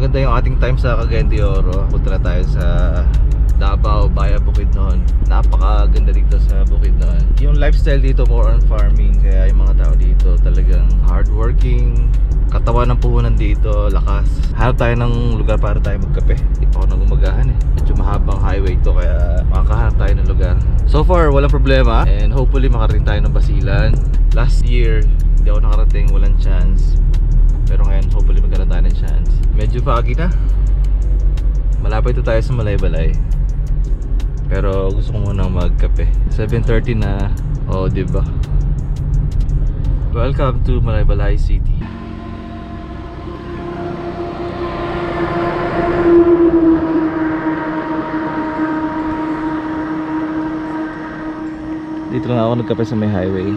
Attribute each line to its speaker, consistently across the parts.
Speaker 1: maganda yung ating time sa Cagayan de Oro. Punta na tayo sa Davao via Bukidnon. Napakaganda dito sa Bukidnon. Yung lifestyle dito more on farming, kaya yung mga tao dito talagang hardworking, katawan ng puhunan dito, lakas. Hanap tayo ng lugar para tayo magkape. Hindi pa ako nagumagahan eh. Medyo mahabang highway to, kaya makakahanap tayo ng lugar. So far, walang problema, and hopefully makarating tayo ng Basilan. Last year, hindi ako nakarating, walang chance. Pero ngayon, hopefully magkaroon tayo ng chance. Medyo foggy na. Malapit na tayo sa Malaybalay. Pero gusto ko munang magkape. 7:30 na. Oh, diba? Welcome to Malaybalay City. Dito lang ako nagkape sa may highway.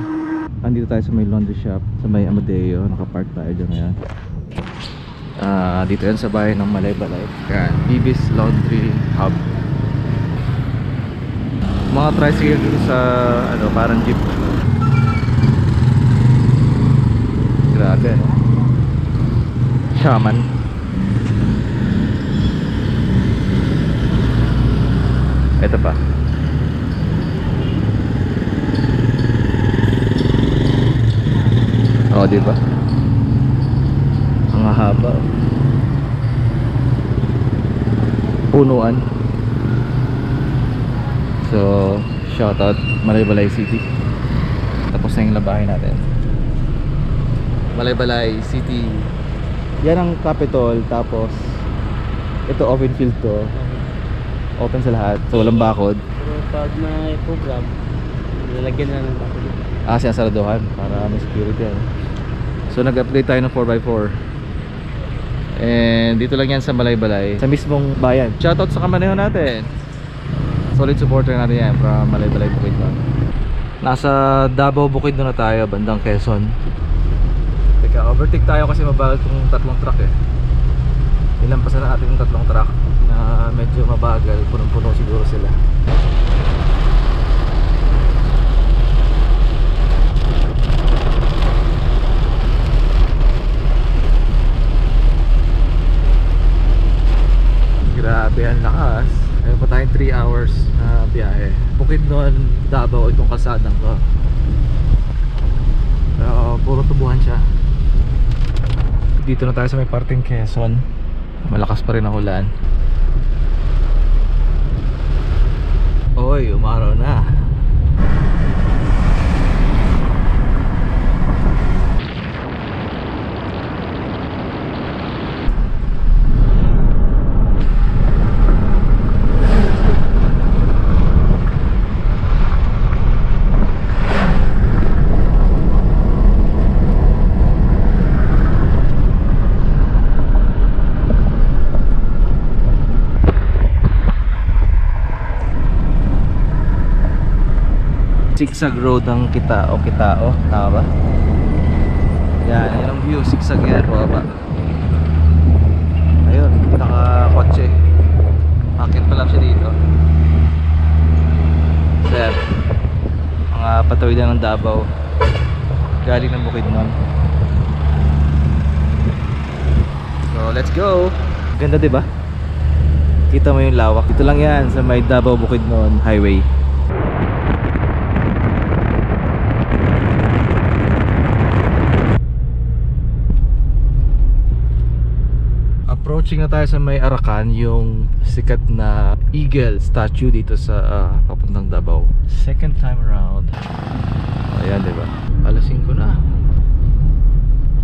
Speaker 1: Andito tayo sa may laundry shop, sa may Amadeo. Nakapark tayo dyan ngayon. Dito yan sa bahay ng Malaybalay. Yan, Bibis Laundry Hub. Mga tricycle dito sa ano, parang jeep. Grabe, no? Shaman. Ito pa. Oh, di ba? Ang haba. Punuan. So, shoutout Malaybalay City. Tapos na yung labahin natin. Malaybalay City. Yan ang Capitol. Tapos ito open field to. Open sa lahat. So walang bakod.
Speaker 2: Pero pag may program, lalagyan na ng bakod.
Speaker 1: Sinasaraduhan para may security. So nag-upgrade tayo ng 4x4. And dito lang yan sa Malaybalay, sa mismong bayan. Shoutout sa kamaneho natin. Solid supporter natin yan from Malaybalay, Bukidnon. Nasa Davao, Bukidnon na tayo, bandang Quezon. Teka, overtake tayo kasi mabagal itong tatlong truck eh. Nilampasan na natin yung tatlong truck na medyo mabagal, punong-puno siguro sila. Grabe ang lakas. Ayun pa tayong 3 hours na biyahe. Bukidnon, Davao itong kalsadang ko. Pero puro tubuhan siya. Dito na tayo sa may parting Quezon. Malakas pa rin ang ulan. Oy, umaraw na. Zigzag road ng Kitao, tama ba? Yan, yun ang view, zigzag yan, baba. Ayun, naka-kotse. Akit pa lang siya dito. So yan, mga patawidan ng Davao, galing ng Bukidnon. So let's go. Ganda, diba? Kita mo yung lawak. Dito lang yan sa may Davao Bukidnon highway. Approaching na tayo sa may Arakan, yung sikat na eagle statue dito sa papuntang Davao. Second time around. Ayan, diba? Alas 5 na.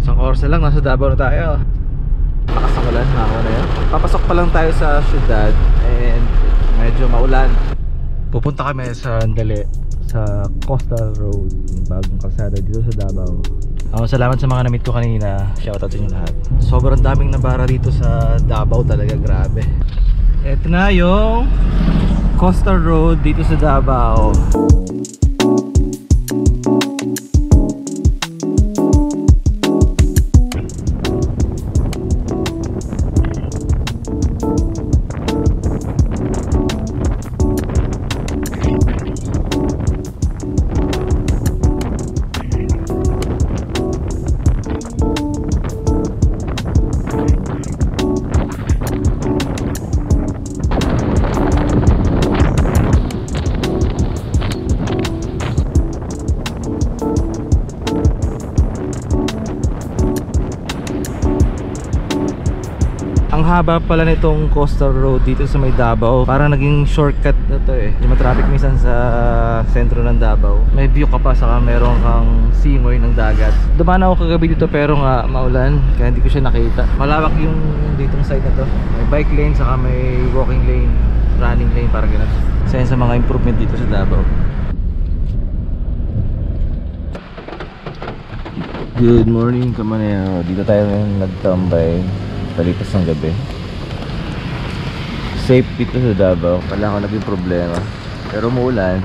Speaker 1: Isang oras na lang, nasa Davao na tayo. Lakas ng ulan, nakawa na yan. Papasok pa lang tayo sa syudad and medyo maulan. Pupunta kami sa Andale, sa Coastal Road, yung bagong kalsada dito sa Davao. Salamat sa mga na-meet ko kanina. Shoutout sa inyo lahat. Sobrang daming nabara dito sa Davao talaga, grabe. Ito na yung Coastal Road dito sa Davao. Ang haba pala nitong coastal road dito sa may Davao. Parang naging shortcut na to eh. Hindi matraffic minsan sa sentro ng Davao. May view ka pa, saka meron kang simoy ng dagat. Dumaan ako kagabi dito pero nga maulan, kaya hindi ko siya nakita. Malawak yung ditong side na to. May bike lane, saka may walking lane, running lane, parang gano'n. Isa yun sa mga improvement dito sa Davao. Good morning, Kamaneo. Dito tayo ngayon nagtambay palipas ng gabi. Safe dito sa Davao. Wala akong naging problema. Pero umuulan.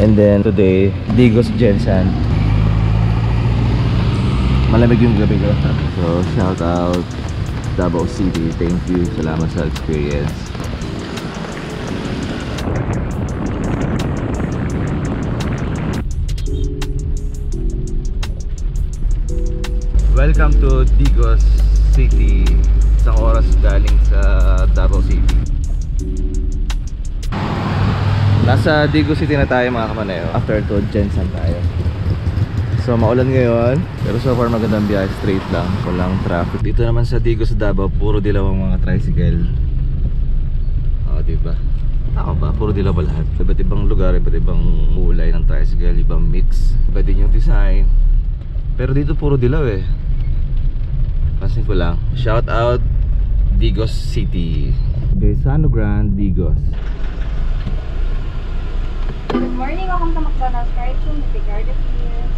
Speaker 1: And then today, Digos Gensan. Malamig yung gabi ko. So shout out Davao City. Thank you. Salamat sa experience. Welcome to Digos City. Isang oras galing sa Davao City. Nasa Digos City na tayo mga Kamaneo. After to Gensan tayo. So maulan ngayon, pero so far magandang biyahe, straight lang, walang traffic. Dito naman sa Digos sa Davao, puro dilaw ang mga tricycle. Diba? Ako ba? Puro dilaw ba lahat? Iba't ibang lugar, iba't ibang kulay ng tricycle, ibang mix, iba din yung design. Pero dito puro dilaw eh. Pansin ko lang. Shout out Digos City. Gaisano Grande, Digos.
Speaker 3: Good morning, welcome to McDonald's Drive-Thru. Picardo here.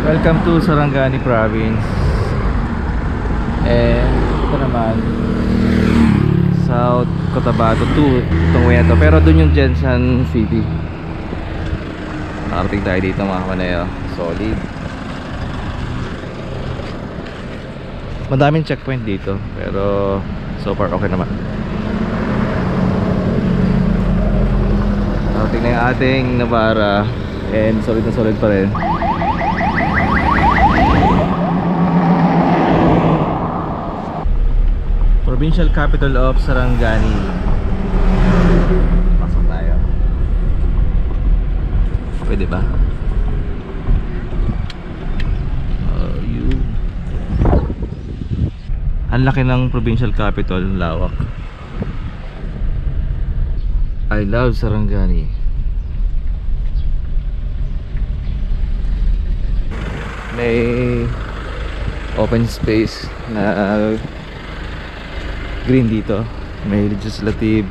Speaker 1: Welcome to Sarangani Province. Ito naman South Cotabato 2. Itong way na to. Pero dun yung Gensan City. Nakarating tayo dito mga Kamaneo. Solid. Madaming checkpoint dito, pero so far okay naman. Nakarating na yung ating Navara, and solid na solid pa rin. Provincial capital of Sarangani. Pasok tayo. Pwede ba? Ang laki ng provincial capital, lawak. I love Sarangani. May open space na green dito. May legislative.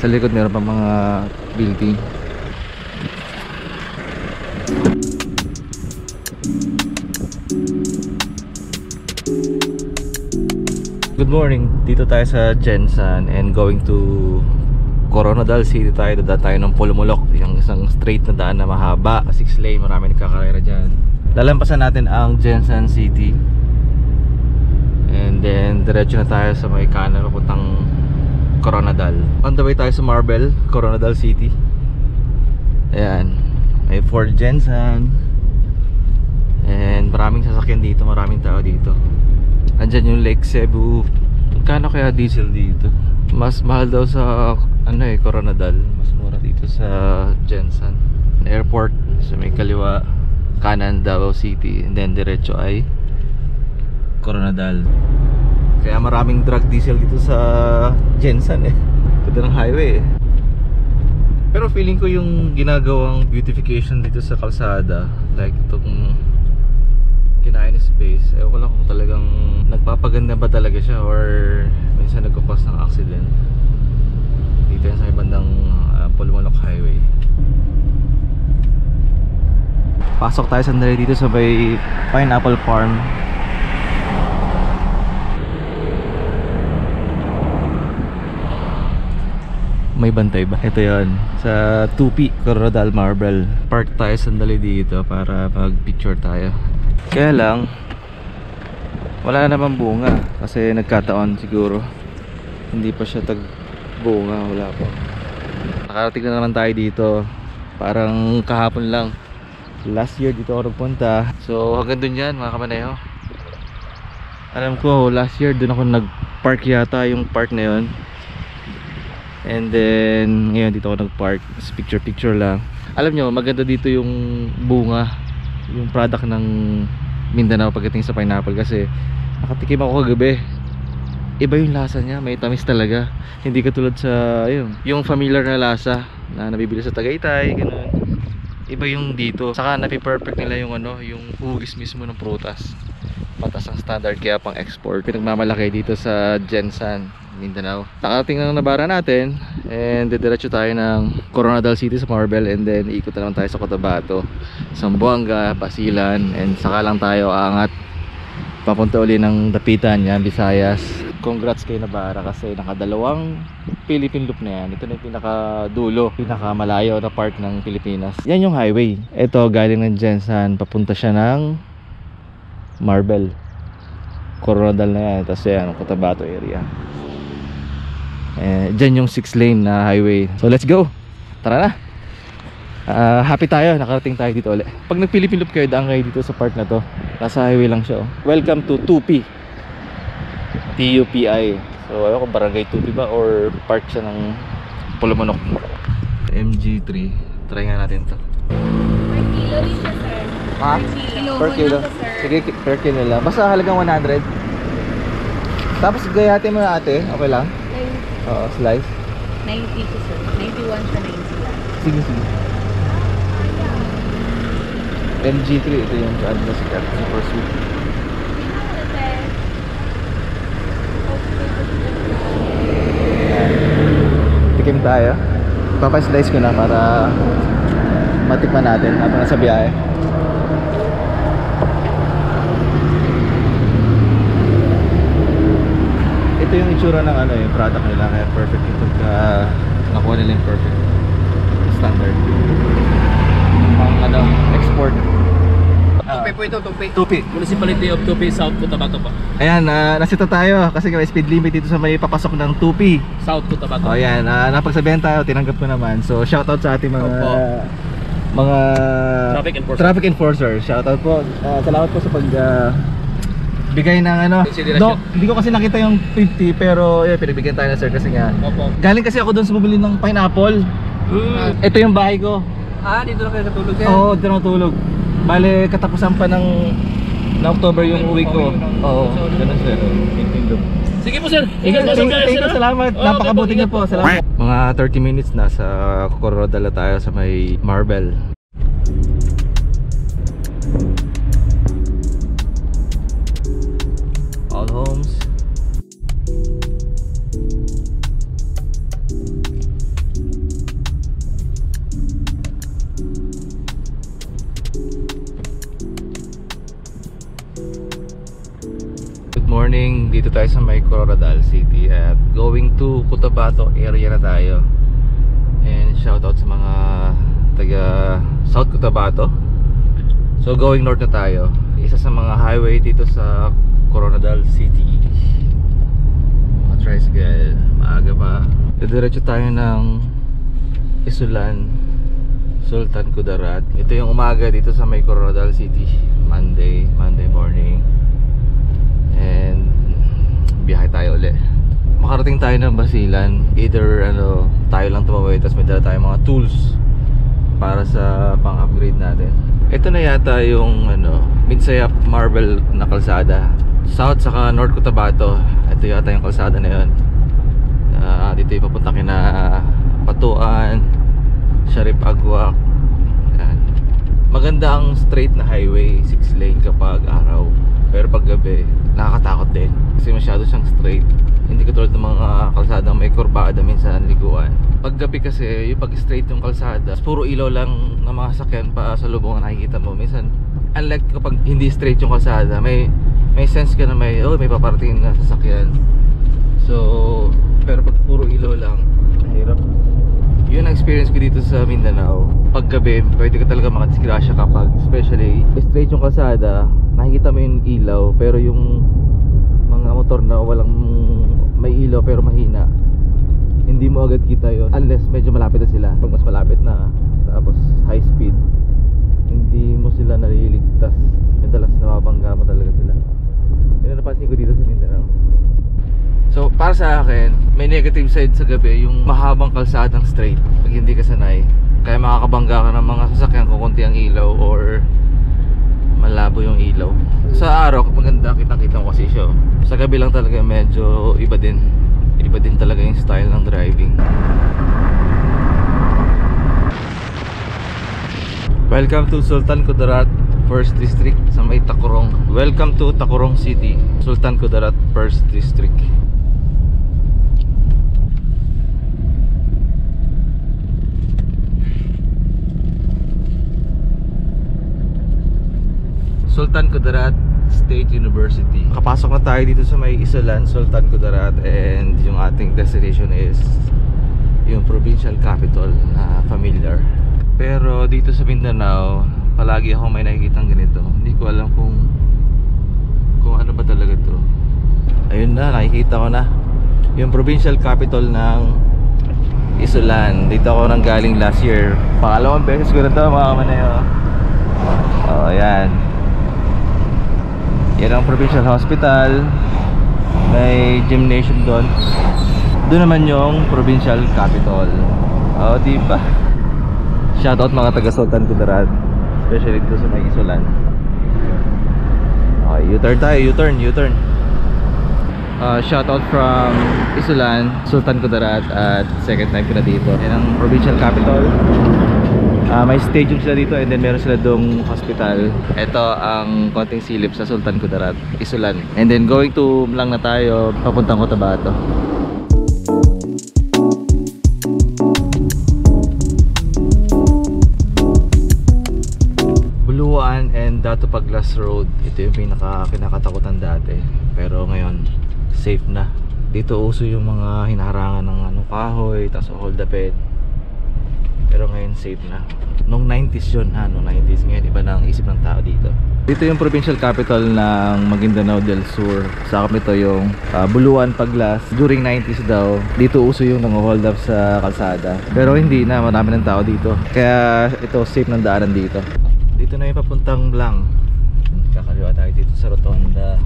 Speaker 1: Sa likod meron pa mga building. Good morning, dito tayo sa Gensan and going to Coronadal City tayo. Dadaan tayo ng Pulmulok, yung isang straight na daan na mahaba, 6 lane, marami nagkakarera dyan. Lalampasan natin ang Gensan City and then diretso na tayo sa may kanan papuntang Coronadal. On the way tayo sa Marble, Coronadal City. Ayan, may Fort Gensan and maraming sasakyan dito, maraming tao dito. Andyan yung Lake Cebu. Magkano kaya diesel dito? Mas mahal daw sa Coronadal. Mas mura dito sa Gensan. Airport sa may kaliwa, kanan Davao City, and then diretso ay Coronadal. Kaya maraming drug diesel dito sa Gensan eh. Ganda ng highway eh. Pero feeling ko yung ginagawang beautification dito sa kalsada, like itong kinain space, ewan ko lang kung talagang nagpapaganda ba talaga siya or minsan nagkakos ng accident. Dito yan sa may bandang Pulmulok Highway. Pasok tayo sandali dito sa may Pineapple Farm. May bantay ba? Ito yon sa 2P Coronadal Marble. Park tayo sandali dito para mag picture tayo. Kaya lang wala naman bunga kasi nagkataon siguro hindi pa siya bunga, wala pa. Nakarating na naman tayo dito, parang kahapon lang. Last year dito ako nagpunta, so hanggang dun yan mga Kamaneo. Alam ko last year dun ako nag-park yata, yung park na yun. And then ngayon dito ako nag-park, picture lang. Alam nyo maganda dito yung bunga yung product ng Mindanao pagdating sa pineapple, kasi nakatikim ako kagabi. Iba yung lasa niya, may tamis talaga. Hindi katulad sa yung familiar na lasa na nabibili sa Tagaytay, ganun. Iba yung dito. Saka napi-perfect nila yung yung hugis mismo ng prutas. Patas ang standard, kaya pang export. Pinagmamalaki dito sa Gensan, Mindanao. Nakarating na nabara natin, and didiretso tayo ng Coronadal City sa Marbel, and then ikot na lang tayo sa Cotabato, Zamboanga, Basilan, and saka lang tayo aangat papunta uli ng Dapitan, yan, Visayas. Congrats kay Nabara kasi nakadalawang Philippine Loop na yan. Ito na yung pinakadulo, pinakamalayo na part ng Pilipinas. Yan yung highway. Ito galing ng Gensan, papunta siya ng Marbel, Coronadal na yan. Tapos yan, Cotabato area. Dyan yung 6 lane na highway. So let's go, tara na. Happy tayo, nakarating tayo dito ulit. Pag nag-Philippine Loop kayo, daan kayo dito sa part na to. Nasa highway lang siya, oh. Welcome to Tupi, TUPI. So ayaw ko, barangay Tupi ba or part siya ng Pulamonok. MG3, try nga natin to.
Speaker 3: Per kilo rin siya, sir.
Speaker 1: Ha? Per kilo? Sige, per kilo lang. Basta halagang 100. Tapos gayatin mo na ate, okay lang? Oo, slice.
Speaker 3: 90 siya, sir. 91 siya, 90 lang.
Speaker 1: Sige, sige. MG3, ito yung ano na sikat, super sweet. Tikim tayo. Papa-slice ko na para matikman natin habang nasa biyahe. Ito yung itsura ng yung product nila, kaya perfect yung pagka nakuha nila yung perfect standard pang export.
Speaker 2: Tupi po ito, Tupi.
Speaker 1: Tupi.
Speaker 2: Municipality of Tupi, South Cotabato pa.
Speaker 1: Ayan, nasita tayo kasi may speed limit dito sa may papasok ng Tupi.
Speaker 2: South Cotabato.
Speaker 1: O ayan, napagsabihan tayo, tinanggap ko naman. So shoutout sa ating mga traffic enforcer. Shoutout po. Salamat po sa bigay ng
Speaker 2: Consideration.
Speaker 1: hindi ko kasi nakita yung 50, pero pinibigyan tayo na sir kasi nga.
Speaker 2: Opo.
Speaker 1: Galing kasi ako doon sa bumili ng pineapple. Ito yung bahay ko.
Speaker 2: Dito na kayo natulog sir?
Speaker 1: Oo, dito natulog. Bale, katapusan pa ng October yung uwi ko. Oo, ganun sir.
Speaker 2: Sige po sir.
Speaker 1: Thank you, salamat. Napakabuti niyo po. Salamat. Mga 30 minutes nasa Coronadal na tayo sa may Marbel. All homes. Good morning, dito tayo sa may Coronadal City at going to Cotabato area na tayo. And shoutout sa mga taga South Cotabato. So going north na tayo. Isa sa mga highway dito sa Coronadal City. Mga tricycle, maaga pa. Didiretso tayo ng Isulan, Sultan Kudarat. Ito yung umaga dito sa may Coronadal City. Monday morning. And biyahe tayo ulit. Makarating tayo ng Basilan. Either tayo lang tumawid, tapos may dala tayong mga tools para sa pang-upgrade natin. Ito na yata yung Midsayap Marble na kalsada, South saka North Cotabato. Ito yata yung kalsada na yun. Dito yung papunta kina Patuan, Sharif Agwak. Yan. Maganda ang straight na highway, 6 lane kapag araw. Pero pag gabi, nakakatakot din kasi masyado siyang straight. Hindi katulad ng mga kalsadang may kurbada minsan liguan. Pag gabi kasi, yung pag straight yung kalsada, puro ilaw lang ng mga sakyan pa sa lubong na nakikita mo. Minsan, unlike kapag hindi straight yung kalsada, may sense ka na may paparating na sasakyan. So, pero pag puro ilaw lang, mahirap. Yun ang experience ko dito sa Mindanao. Pag gabi, pwede ka talaga makadisgrasya kapag especially straight yung kalsada, nakikita mo yung ilaw, pero yung mga motor na walang may ilaw pero mahina, hindi mo agad kita yun unless medyo malapit na sila. Pag mas malapit na, tapos high speed, hindi mo sila naliligtas. Madalas nababangga mo talaga sila. Yun ang napansin ko dito sa Mindanao. So para sa akin, may negative side sa gabi, yung mahabang kalsadang straight pag hindi ka sanay. Kaya makakabangga ka ng mga sasakyan kung konti ang ilaw, or tabi lang talaga medyo iba din. Iba din talaga yung style ng driving. Welcome to Sultan Kudarat 1st District sa may Tacurong. Welcome to Tacurong City, Sultan Kudarat 1st District. Sultan Kudarat State University. Kapasok na tayo dito sa may Isolan, Sultan Kudarat, and yung ating destination is yung provincial capital na familiar. Pero dito sa Mindanao, palagi ako may nakikitang ganito. Hindi ko alam kung ano ba talaga to. Ayun na, nakikita ko na yung provincial capital ng Isolan. Dito ako nang galing last year. Pangalawang beses ko na to, mga kamanayo. Oh, ayan. Yan ang provincial hospital. May gymnasium doon. Doon naman yung provincial capital. Oh, di ba? Shoutout mga taga Sultan Kudarat, especially dito sa may Isolan. Okay, U-turn tayo, U-turn. Shoutout from Isolan, Sultan Kudarat, at second time ko na dito. Yan ang provincial capital. May stadium sila dito, and then meron sila dong hospital. Ito ang konting silip sa Sultan Kudarat, Isolan. And then going to lang na tayo, papuntang Cotabato. Buluan and Dato Paglas Road. Ito yung kinakatakutan dati, pero ngayon safe na. Dito uso yung mga hinaharangan ng kahoy, tapos hold the bed. Pero ngayon safe na. Nung 90s yun ha, nung 90s. Ngayon iba na ang isip ng tao dito. Dito yung provincial capital ng Maguindanao del Sur. Sakop nito yung Buluan, Paglas. During 90s daw, dito uso yung nang-hold up sa kalsada. Pero hindi na, marami ng tao dito. Kaya ito safe ng daanan dito. Dito na yung papuntang Blang. Kakaliwa tayo dito sa Rotonda.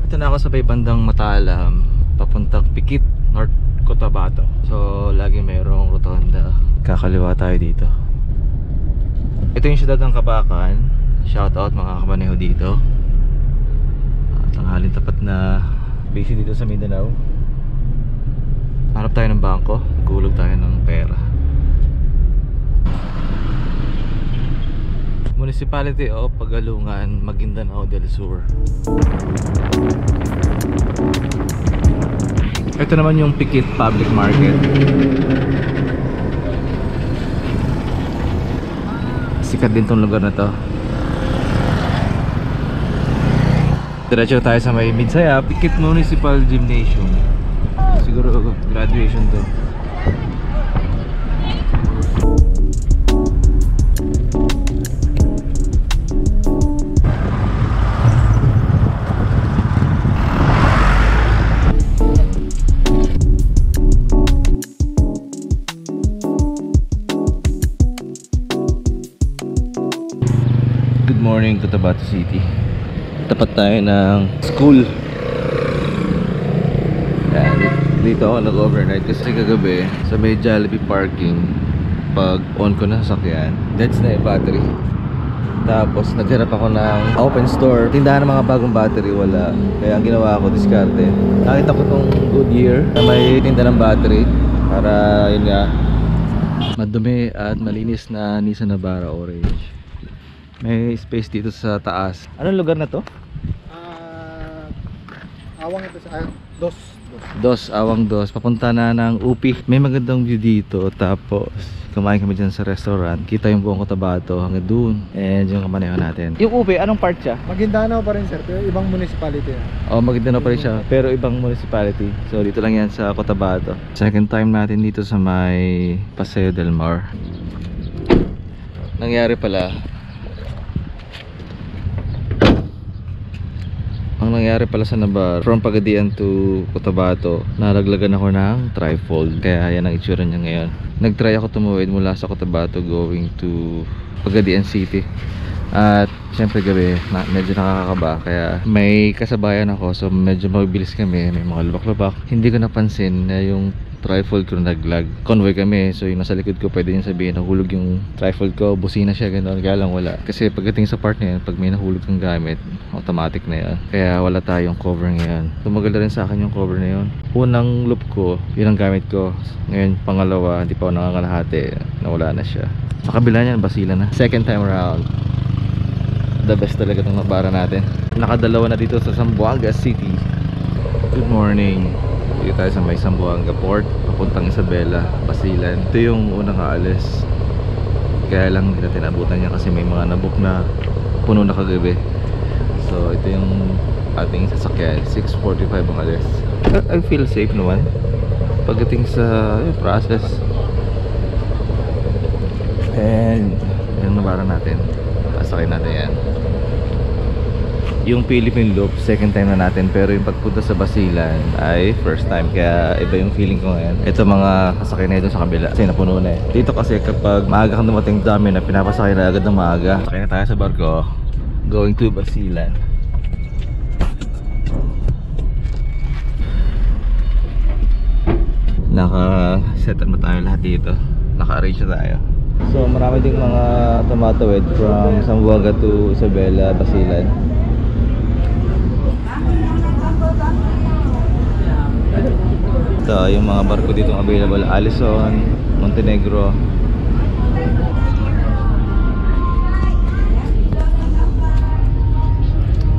Speaker 1: Ito na ako sa may bandang Matalam, papuntang Pikit, North Cotabato. So lagi mayroong rotonda. Kakaliwa tayo dito. Ito yung siyudad ng Kabakan. Shoutout mga kamaneho dito. Tanghalin tapat na busy dito sa Mindanao. Harap tayo ng bangko, gulog tayo ng pera. Municipality of Pagalungan, Maguindanao del Sur. Ito naman yung Pikit Public Market. Sikat din tong lugar na to. Diretso tayo sa may Midsaya, Pikit Municipal Gymnasium. Siguro graduation to. Good morning, Cotabato City. Tapat tayo ng school. Yan, dito ako nag-overnight kasi kagabi sa may Jollibee parking, pag on ko na sasakyan, deads na yung battery. Tapos naghanap ako ng open store, tindahan ng mga bagong battery, wala. Kaya ang ginawa ko, diskarte. Nakita ko tong Goodyear na may tinda ng battery para yun nga, madumi at malinis na Nissan Navara Orange. May space dito sa taas. Anong lugar na to?
Speaker 4: Awang ito sa
Speaker 1: Awang Dos. Papunta na ng UP. May magandang view dito. Tapos kumain kami dyan sa restaurant. Kita yung buong Cotabato hanggang dun. And yung kamaneho natin. Yung UP, anong part siya?
Speaker 4: Maguindanao pa rin sir, pero ibang municipality na.
Speaker 1: Oh, Maguindanao pa rin siya, pero ibang municipality. So dito lang yan sa Cotabato. Second time natin dito sa may Paseo del Mar. Nangyari pala, sa Navarre, from Pagadian to Cotabato, nalaglagan ako ng trifold. Kaya yan ang itsura niya ngayon. Nagtry ako tumuwid mula sa Cotabato going to Pagadian City. At syempre gabi, medyo nakakakaba. Kaya may kasabayan ako, so medyo mabilis kami. May mga lubak-lubak. Hindi ko napansin na yung trifold ko naglag. Convoy kami, so yung nasa likod ko pwede nyo sabihin nahulog yung trifold ko, busina siya gano'n, kaya lang wala. Kasi pagdating sa part na yun, pag may nahulog kang gamit, automatic na yun. Kaya wala tayong cover ngayon. Tumagal na rin sa akin yung cover na yun. Unang loop ko, yun ang gamit ko. Ngayon pangalawa, hindi pa ako nakakalahati, nawala na siya. Sa kabila niyan, basila na. Second time around, the best talaga itong nabara natin. Nakadalawa na dito sa Zamboanga City. Good morning. Dito tayo sa may Zamboanga Port, papuntang Isabela, Basilan. Ito yung unang aalis. Kaya lang hindi natin abutan niya kasi may mga nabook na puno na kagabi. So ito yung ating sasakyan. 6:45 ang alis. I feel safe naman pagdating sa process. And yung nabara natin, pasakay natin yan. Yung Philippine Loop, second time na natin. Pero yung pagpunta sa Basilan ay first time. Kaya iba yung feeling ko ngayon. Ito mga kasakay na ito sa kabila kasi napuno na eh. Dito kasi kapag maaga kang dumating dami na pinapasakay na agad ng maaga. Sakay na tayo sa barko going to Basilan. Naka-set up na tayo lahat dito. Naka-arrange na tayo. So marami ding mga tumatawid from Zamboanga to Isabela, Basilan. Ito yung mga barko dito available, Alison, Montenegro.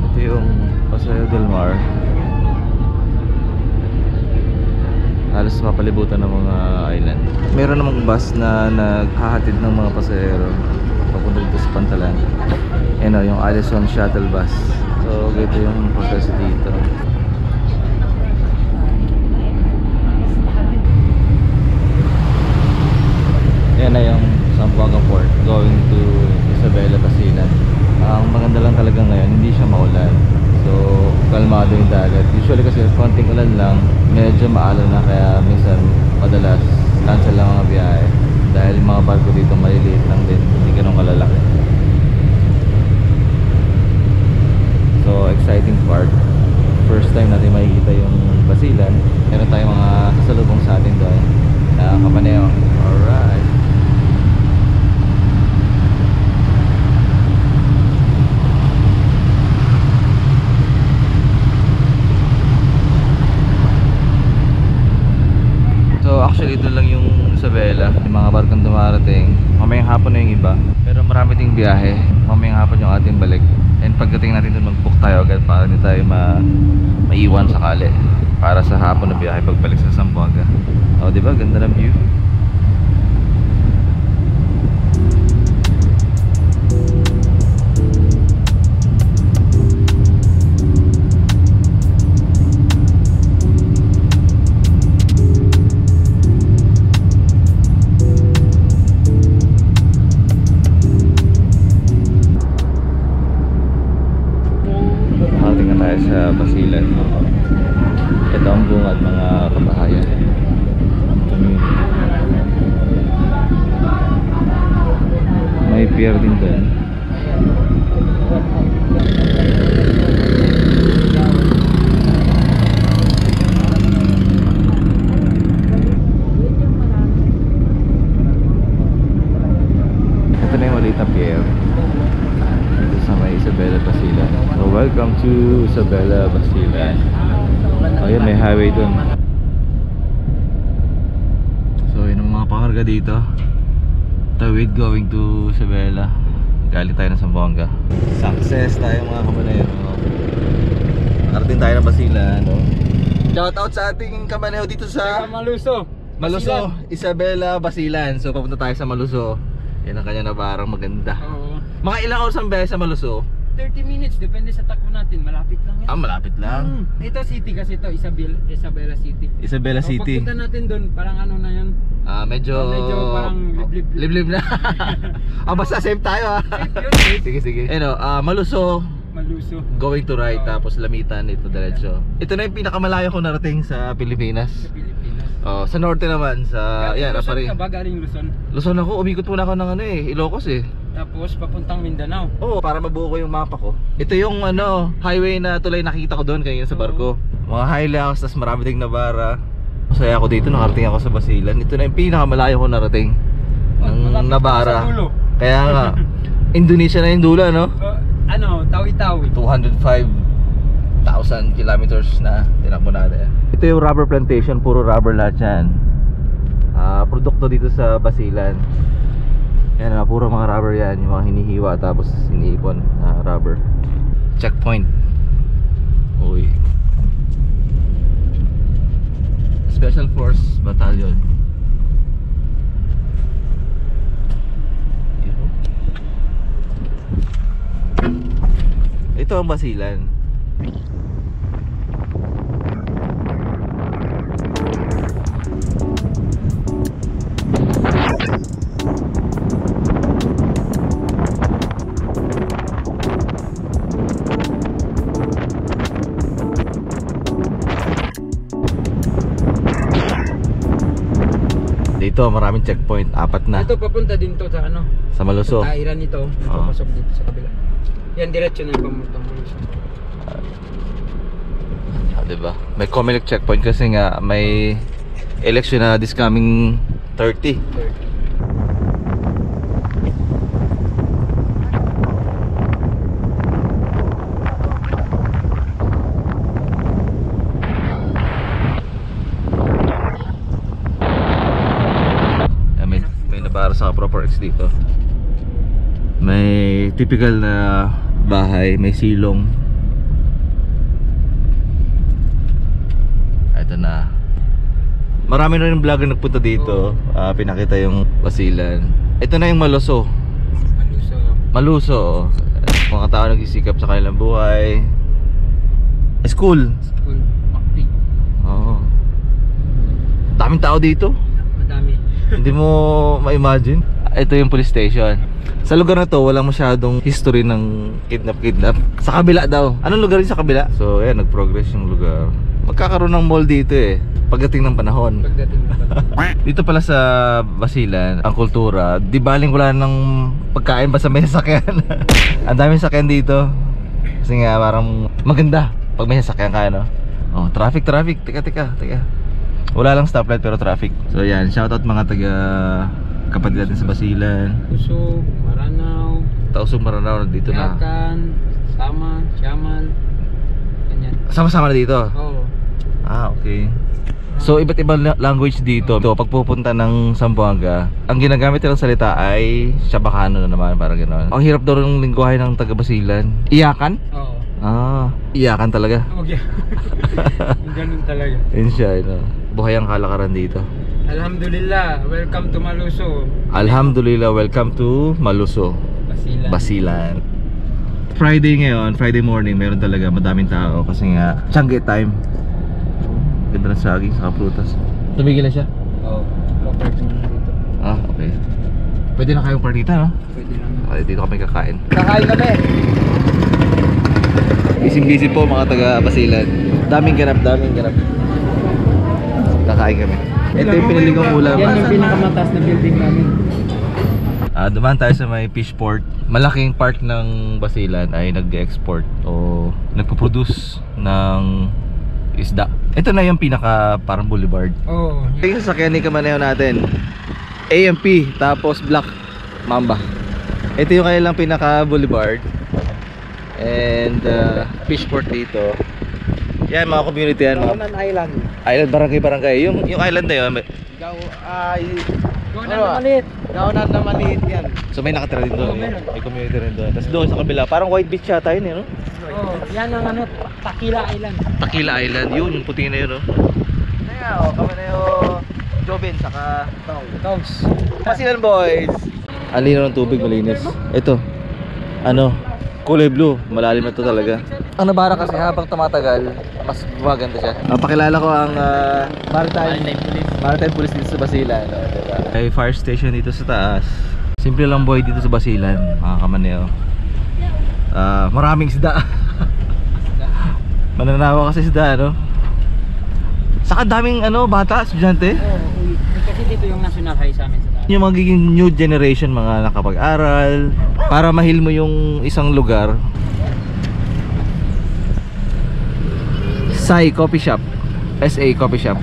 Speaker 1: Ito yung Paseo del Mar. Halos mapalibutan ng mga island. Meron namang bus na naghahatid ng mga pasahero papunta dito sa Pantalan. Yan o, yung Alison Shuttle Bus. So ito yung proseso dito. Yan na yung Zamboanga Port going to Isabela, Basilan. Ang maganda lang talaga ngayon, hindi siya maulan. So kalmado yung dagat. Usually kasi konting ulan lang, medyo maalon na, kaya minsan madalas cancel lang mga biyahe. Dahil mga barko dito maliliit lang din, hindi ganun kalalaki. So exciting part. First time natin makikita yung Basilan. Meron tayong mga kasalubong sa atin doon na Kapaneo. Alright. So actually doon lang yung Isabela, yung mga barkong dumarating. Mamayang hapon na yung iba, pero marami ding biyahe. Mamayang hapon yung ating balik. And pagdating natin doon, mag-book tayo agad para hindi tayo maiwan sakali para sa hapon na biyahe pagbalik sa Zamboanga. O diba, ganda ng view. Sa Basilan. Ito ang bunga at mga kabahayan. May pier din doon. Ito na yung maliit na pier sa may Isabela, Basilan. So welcome to Isabela, Basilan. Ayun, may highway dun. So yun ang mga pangarga dito. Tawid going to Isabela. Galing tayo ng Zamboanga. Success tayo mga kamaneo. Nakarating tayo ng Basilan. Shout out sa ating kamaneo dito sa
Speaker 2: Maluso.
Speaker 1: Maluso, Isabela, Basilan. So papunta tayo sa Maluso. Yan ang kanya na barang maganda.
Speaker 2: Oo.
Speaker 1: Mga ilang oras ang biyahe sa Maluso?
Speaker 2: 30 minutes, depende sa takbo natin. Malapit lang yan.
Speaker 1: Ah, malapit lang.
Speaker 2: Ito city kasi ito, Isabela City.
Speaker 1: Isabela City.
Speaker 2: Pagpunta natin doon, parang ano na yan.
Speaker 1: Medyo
Speaker 2: parang liblib
Speaker 1: na. Basta safe tayo ha.
Speaker 2: Safe yun.
Speaker 1: Sige. Maluso.
Speaker 2: Maluso.
Speaker 1: Going to right, tapos Lamitan, ito diretso. Ito na yung pinakamalayo ko narating sa Pilipinas.
Speaker 2: Sa Pilipinas.
Speaker 1: Sa norte naman, sa
Speaker 2: Luzon ka ba? Galing Luzon?
Speaker 1: Luzon ako, umikot muna ako ng Ilocos eh.
Speaker 2: Tapos papuntang Mindanao.
Speaker 1: Oo, para mabuo ko yung mapa ko. Ito yung highway na tulay nakita ko doon kanina sa barko. Mga highlands, tas marami ding nabara. Masaya ako dito, nakarating ako sa Basilan. Ito na yung pinakamalayo ko narating ng Nabara. Kaya nga, Indonesia na yung dulo, no?
Speaker 2: Tawi-tawi.
Speaker 1: 205,000 kilometers na tinakbo natin. Ito yung rubber plantation, puro rubber lahat yan. Produkto dito sa Basilan. Yan, puro mga rubber yan, yung mga hinihiwa tapos iniipon na rubber. Checkpoint. Uy. Special Force Battalion. Ito ang Basilan. Dito maraming checkpoint, 4 na.
Speaker 2: Ito papunta din to sa ano?
Speaker 1: Sa Maluso.
Speaker 2: Kairan ito, napapasok dito sa kabila. Yan diretso na yung pamutang Maluso.
Speaker 1: Diba? May Comelec checkpoint kasi nga may election na this coming 30. May nabara sa proper X dito. May typical na bahay, may silong. Ito na. Marami na rin vlogger nagpunta dito. Pinakita yung Basilan. Ito na yung Maluso. Maluso. Mga tao nagsisikap sa kanilang buhay. School.
Speaker 2: Makti.
Speaker 1: Oo. Daming tao dito.
Speaker 2: Madami.
Speaker 1: Hindi mo ma-imagine. Ito yung police station. Sa lugar na to, walang masyadong history ng kidnap. Sa kabila daw. Anong lugar yung sa kabila? So, ayan, nag-progress yung lugar. Magkakaroon ng mall dito eh, pagdating ng panahon. Dito pala sa Basilan, ang kultura, di baling wala ng pagkain basta may sasakyan. Ang daming sasakyan dito. Kasi nga parang maganda pag may sasakyan ka, no? Oh, traffic. Teka. Wala lang stoplight pero traffic. So yan, shoutout mga taga kapatid natin sa Basilan.
Speaker 2: Usog, Maranao,
Speaker 1: Tausog, Maranao, dito na.
Speaker 2: Yakan, Sama, Siamal. Ganyan.
Speaker 1: Sama-sama na dito.
Speaker 2: Oo.
Speaker 1: Okay. So iba't ibang language dito. So pag pupunta ng Zamboanga, ang ginagamit nilang salita ay Chabacano na naman, parang gano'n. Ang hirap daw ng lingwahe ng taga Basilan. Iyakan?
Speaker 2: Oo.
Speaker 1: Iyakan talaga.
Speaker 2: Ganun talaga.
Speaker 1: Yun siya, buhay ang kalakaran dito.
Speaker 2: Alhamdulillah, welcome to Maluso.
Speaker 1: Alhamdulillah, welcome to Maluso, Basilan. Friday ngayon, Friday morning, meron talaga madaming tao kasi nga Tiangge time. Ganda ng saging sa prutas. Tumigil na siya?
Speaker 2: Oo, parking dito.
Speaker 1: Okay. Pwede na kayong partita, no?
Speaker 2: Pwede lang.
Speaker 1: Okay, dito kami kakain. Kakain kami! Busy po mga taga Basilan. Daming ganap. Kakain kami. Ito yung pinili kong ulam.
Speaker 2: Yan yung pinakamataas na building namin.
Speaker 1: Dumaan tayo sa may fish port. Malaking part ng Basilan ay nag-export o nagpo-produce ng isda. Ito na yung pinaka parang boulevard.
Speaker 2: Oo.
Speaker 1: Yung sasakyan ni Kamaneho natin, AMP, tapos Black Mamba. Ito yung kanilang pinaka boulevard. And fish port dito. Yan mga community yan.
Speaker 2: Gaonan Island.
Speaker 1: Island, barangay. Yung island na yun.
Speaker 2: Gaonan na maliit yan.
Speaker 1: So may nakatira din doon. May community rin doon. Tapos doon sa kabila, parang White Beach yata yun, no?
Speaker 2: Oo, yan ang ano, Takila Island.
Speaker 1: Takila Island, yun, yung puti na yun, no? Kaya, kami na yung Jobin, saka
Speaker 2: Dogs.
Speaker 1: Basilan boys! Ang lino ng tubig, malinis. Ito, kulay blue, malalim na to talaga. Ang Nabara kasi habang tumatagal, mas gumaganda siya. Pakilala ko ang Maritime Police dito sa Basilan. Diba? May fire station dito sa taas. Simple lang boy dito sa Basilan, mga Kamaneho. Maraming isda. Mananawa kasi isda, no? Saka daming bata, estudyante.
Speaker 2: Oo, kasi dito yung national high sa amin sa taas.
Speaker 1: Yung magiging new generation, mga nakapag-aral, para mahil mo yung isang lugar. SAI Coffee Shop. SA Coffee Shop.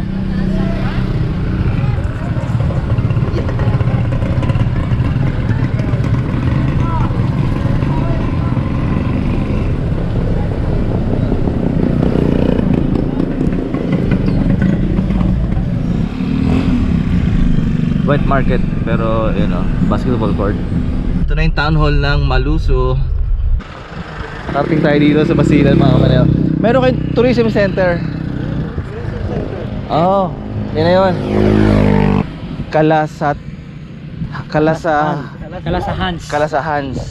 Speaker 1: wet market, pero yun o, basketball court. Ito na yung town hall ng Maluso. Karating tayo dito sa Basilan mga kamaneo. Meron kayong tourism center. Oo, yun na yun. Kalasahans.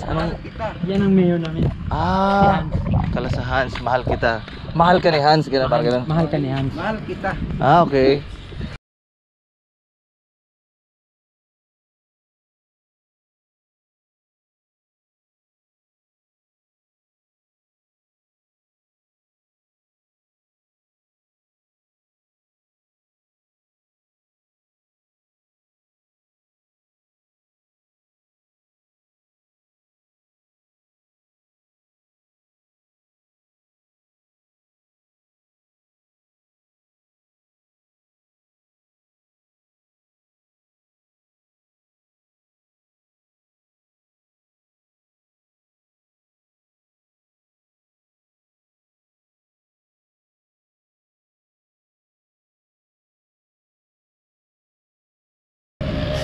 Speaker 1: Anong?
Speaker 2: Yan ang mayor namin.
Speaker 1: Ah, Kalasahans. Mahal kita. Mahal ka ni Hans, gano'n parang gano'n.
Speaker 2: Mahal ka ni Hans.
Speaker 1: Ah, okay.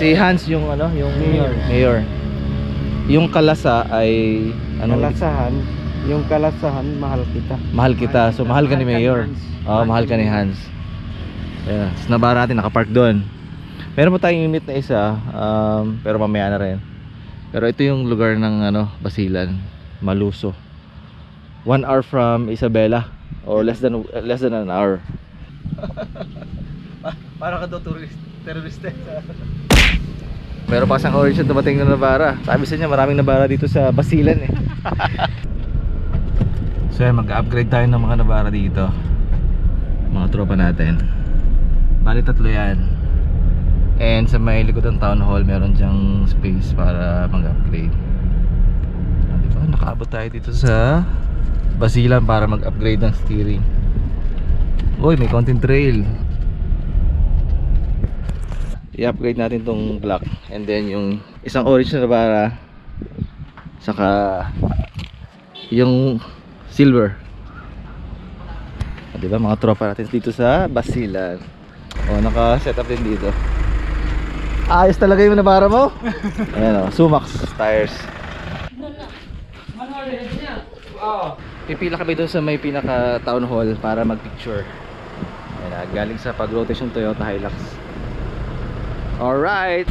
Speaker 1: Si Hans yung ano, yung mayor. Yung Kalasa ay ano?
Speaker 2: Yung kalasahan, mahal kita.
Speaker 1: Mahal kita. So mahal ka ni Mayor. Oo, mahal ka ni Hans. Ayan. So nabara natin, nakapark doon. Meron pa tayong unit na isa, pero mamaya na rin. Pero ito yung lugar ng ano, Basilan, Maluso. 1 hour from Isabela, or less than an hour. Para ka daw terrorist. Meron pa isang orange na dumating na nabara. Sabi sa niya maraming nabara dito sa Basilan eh. So yan, mag-upgrade tayo ng mga nabara dito. Mga tropa natin. Bali 3 yan. And sa may likod ng town hall, meron dyang space para mag-upgrade. Diba? Nakaabot tayo dito sa Basilan para mag-upgrade ng steering. Uy, may content trail. I-upgrade natin tong black, and then yung isang orange na nabara, saka yung silver. Diba, mga tropa natin dito sa Basilan. O, naka-set up din dito. Ayos talaga yung nabara mo. Ayan o, Sumax tires. Pipila kami doon sa may pinaka town hall para mag-picture. Ayan, galing sa pag-rotation Toyota Hilux. Alright.